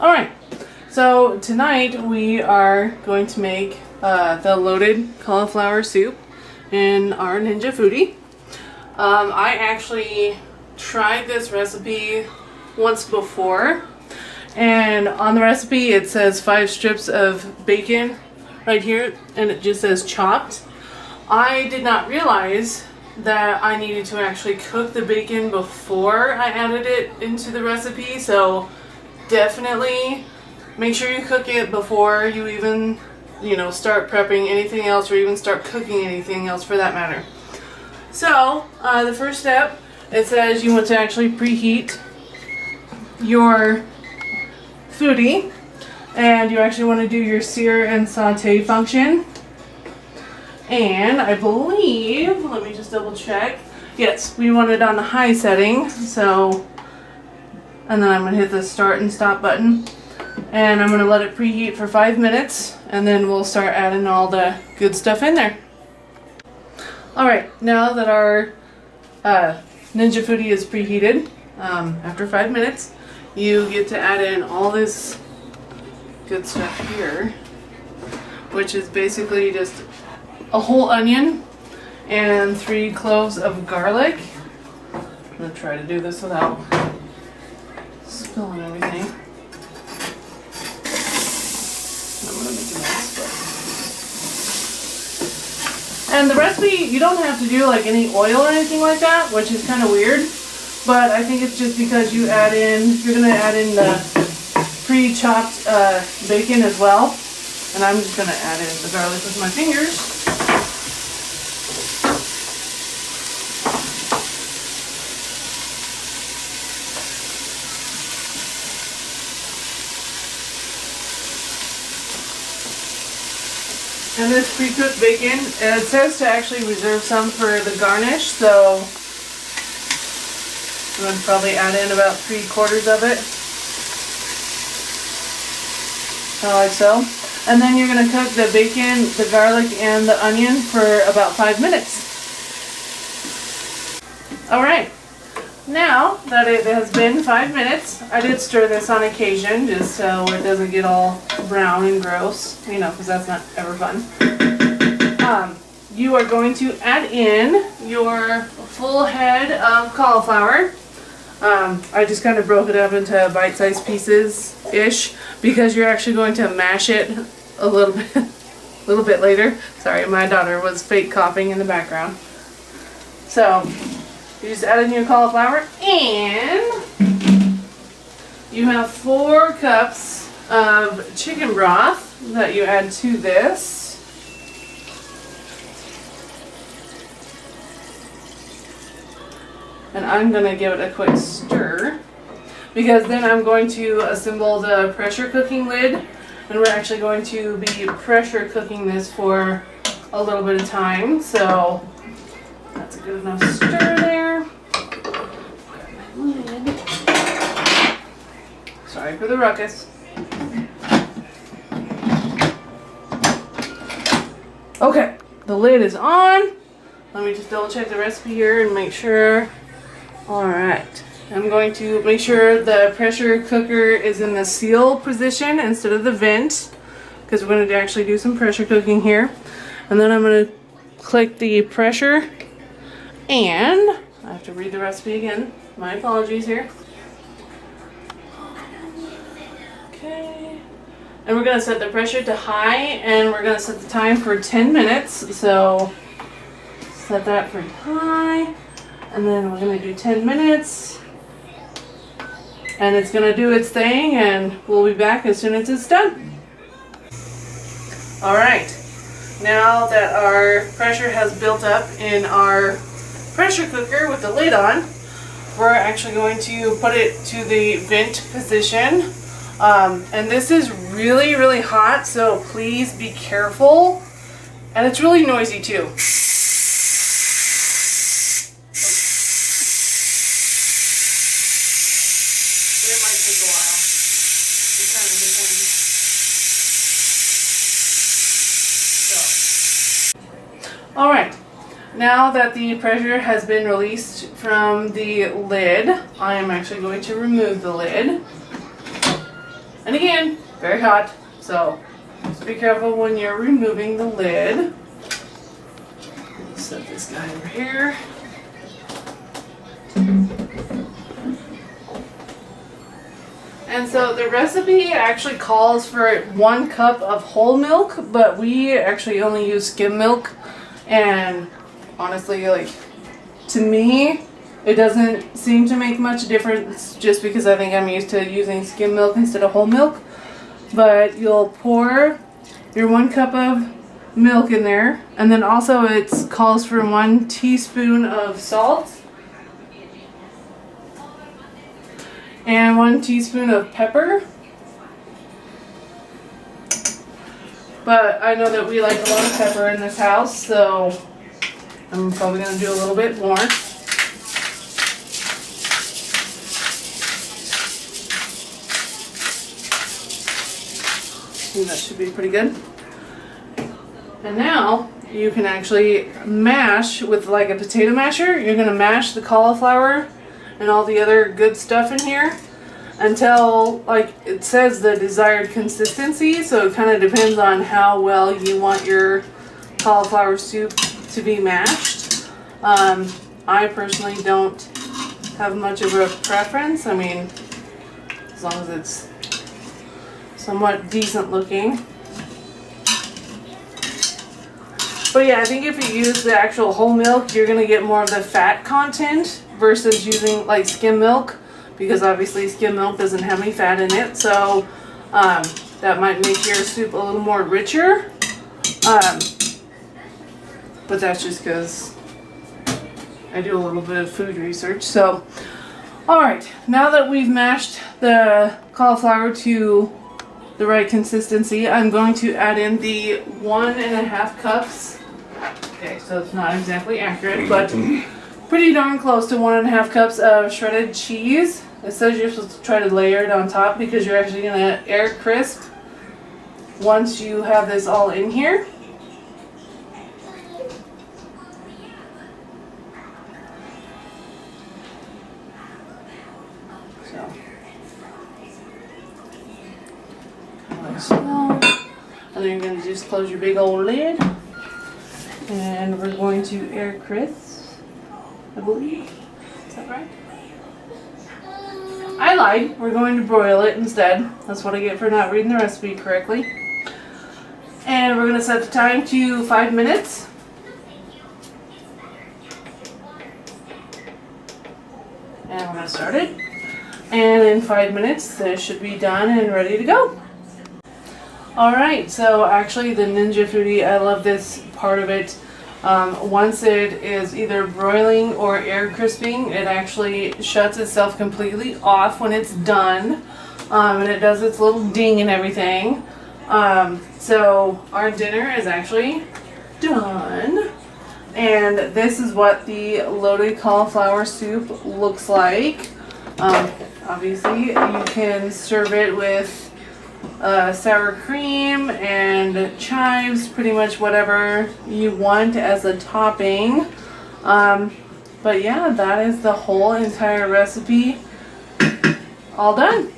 Alright, so tonight we are going to make the loaded cauliflower soup in our Ninja Foodi. I actually tried this recipe once before, and on the recipe it says 5 strips of bacon right here, and it just says chopped. I did not realize that I needed to actually cook the bacon before I added it into the recipe, so definitely make sure you cook it before you even, start prepping anything else or even start cooking anything else for that matter. So, the first step, it says you want to actually preheat your foodie, and you actually want to do your sear and saute function. And I believe, let me just double check. Yes, we want it on the high setting, so, and then I'm going to hit the start and stop button. And I'm going to let it preheat for 5 minutes, and then we'll start adding all the good stuff in there. Alright, now that our Ninja Foodi is preheated, after 5 minutes, you get to add in all this good stuff here, which is basically just a whole onion and 3 cloves of garlic. I'm going to try to do this without spilling everything. I'm going to make a mess, but... And the recipe, you don't have to do like any oil or anything like that, which is kind of weird. But I think it's just because you're going to add in the pre-chopped bacon as well. And I'm just going to add in the garlic with my fingers. And this pre-cooked bacon, it says to actually reserve some for the garnish, so I'm going to probably add in about 3/4 of it. Like so. And then you're going to cook the bacon, the garlic, and the onion for about 5 minutes. Alright, now that it has been 5 minutes, I did stir this on occasion just so it doesn't get all brown and gross, because that's not ever fun. You are going to add in your full head of cauliflower. I just kind of broke it up into bite-sized pieces-ish because you're actually going to mash it a little bit later. Sorry, my daughter was fake coughing in the background. So, you just add in your cauliflower, and you have 4 cups of chicken broth that you add to this. And I'm going to give it a quick stir, because then I'm going to assemble the pressure cooking lid, and we're actually going to be pressure cooking this for a little bit of time, so that's a good enough stir there. Sorry for the ruckus. Okay, the lid is on. Let me just double check the recipe here and make sure. Alright, I'm going to make sure the pressure cooker is in the seal position instead of the vent, because we're going to actually do some pressure cooking here. And then I'm going to click the pressure, and I have to read the recipe again. My apologies here. Okay. And we're going to set the pressure to high, and we're going to set the time for 10 minutes. So set that for high, and then we're going to do 10 minutes. And it's going to do its thing, and we'll be back as soon as it's done. Alright, now that our pressure has built up in our pressure cooker with the lid on, we're actually going to put it to the vent position. And this is really, really hot, so please be careful. And it's really noisy too. It might take a while. It kind of depends. Alright, now that the pressure has been released from the lid, I am actually going to remove the lid. And again, very hot, so just be careful when you're removing the lid. Set this guy over here. And so the recipe actually calls for 1 cup of whole milk, but we actually only use skim milk. And honestly, like, to me, it doesn't seem to make much difference just because I think I'm used to using skim milk instead of whole milk. But you'll pour your 1 cup of milk in there, and then also it calls for 1 teaspoon of salt and 1 teaspoon of pepper. But I know that we like a lot of pepper in this house, so I'm probably going to do a little bit more. And that should be pretty good. And now you can actually mash with like a potato masher. You're going to mash the cauliflower and all the other good stuff in here until, like, it says the desired consistency. So it kind of depends on how well you want your cauliflower soup to be mashed. I personally don't have much of a preference. I mean, as long as it's somewhat decent looking. But yeah, I think if you use the actual whole milk, you're going to get more of the fat content versus using like skim milk, because obviously skim milk doesn't have any fat in it. So that might make your soup a little more richer. But that's just because I do a little bit of food research. So, alright, now that we've mashed the cauliflower to the right consistency, I'm going to add in the 1.5 cups. Okay, so it's not exactly accurate, but pretty darn close to 1.5 cups of shredded cheese. It says you're supposed to try to layer it on top because you're actually going to air crisp once you have this all in here. So, and then you're going to just close your big old lid. And we're going to air crisp, I believe. Is that right? I lied. We're going to broil it instead. That's what I get for not reading the recipe correctly. And we're going to set the time to 5 minutes. And we're going to start it. And in 5 minutes, this should be done and ready to go. Alright, so actually the Ninja Foodi, I love this part of it. Once it is either broiling or air crisping, it actually shuts itself completely off when it's done. And it does its little ding and everything. So our dinner is actually done. And this is what the loaded cauliflower soup looks like. Obviously, you can serve it with sour cream and chives, pretty much whatever you want as a topping. But yeah, that is the whole entire recipe all done.